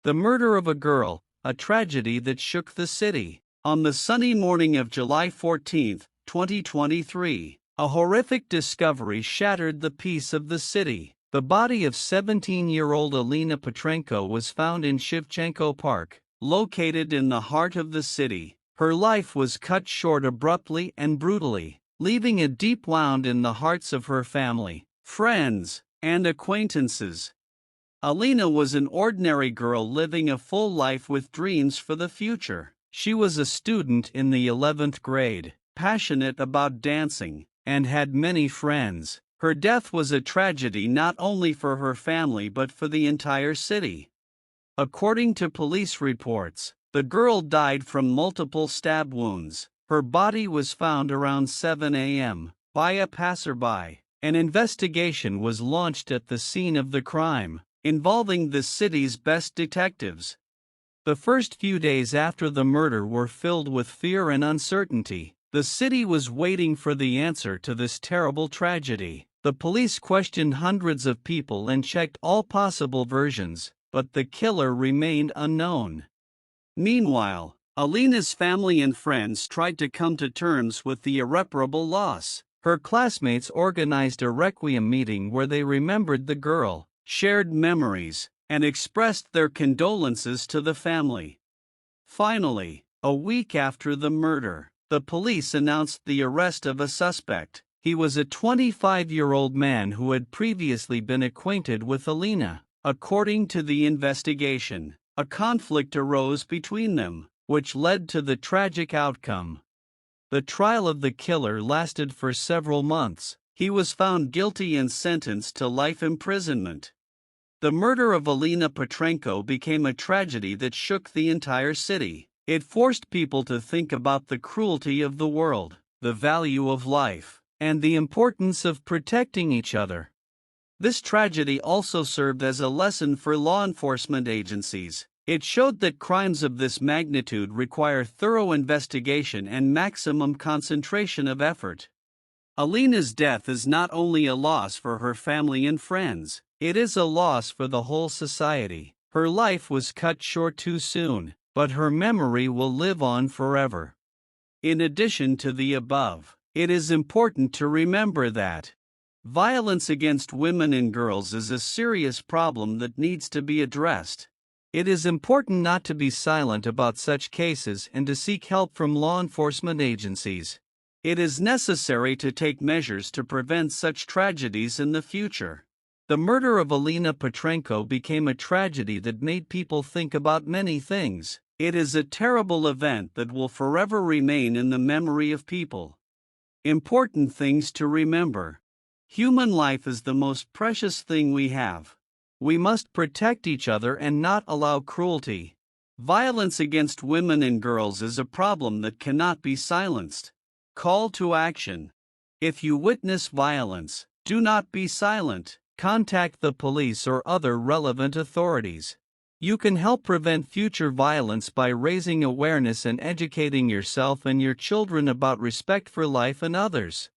The murder of a girl, a tragedy that shook the city. On the sunny morning of July 14, 2023, a horrific discovery shattered the peace of the city. The body of 17-year-old Alina Petrenko was found in Shevchenko Park, located in the heart of the city. Her life was cut short abruptly and brutally, leaving a deep wound in the hearts of her family, friends, and acquaintances. Alina was an ordinary girl living a full life with dreams for the future. She was a student in the 11th grade, passionate about dancing, and had many friends. Her death was a tragedy not only for her family but for the entire city. According to police reports, the girl died from multiple stab wounds. Her body was found around 7 a.m. by a passerby. An investigation was launched at the scene of the crime, involving the city's best detectives. The first few days after the murder were filled with fear and uncertainty. The city was waiting for the answer to this terrible tragedy. The police questioned hundreds of people and checked all possible versions, but the killer remained unknown. Meanwhile, Alina's family and friends tried to come to terms with the irreparable loss. Her classmates organized a requiem meeting where they remembered the girl, shared memories, and expressed their condolences to the family. Finally, a week after the murder, the police announced the arrest of a suspect. He was a 25-year-old man who had previously been acquainted with Alina. According to the investigation, a conflict arose between them, which led to the tragic outcome. The trial of the killer lasted for several months. He was found guilty and sentenced to life imprisonment. The murder of Alina Petrenko became a tragedy that shook the entire city. It forced people to think about the cruelty of the world, the value of life, and the importance of protecting each other. This tragedy also served as a lesson for law enforcement agencies. It showed that crimes of this magnitude require thorough investigation and maximum concentration of effort. Alina's death is not only a loss for her family and friends, it is a loss for the whole society. Her life was cut short too soon, but her memory will live on forever. In addition to the above, it is important to remember that violence against women and girls is a serious problem that needs to be addressed. It is important not to be silent about such cases and to seek help from law enforcement agencies. It is necessary to take measures to prevent such tragedies in the future. The murder of Alina Petrenko became a tragedy that made people think about many things. It is a terrible event that will forever remain in the memory of people. Important things to remember. Human life is the most precious thing we have. We must protect each other and not allow cruelty. Violence against women and girls is a problem that cannot be silenced. Call to action. If you witness violence, do not be silent. Contact the police or other relevant authorities. You can help prevent future violence by raising awareness and educating yourself and your children about respect for life and others.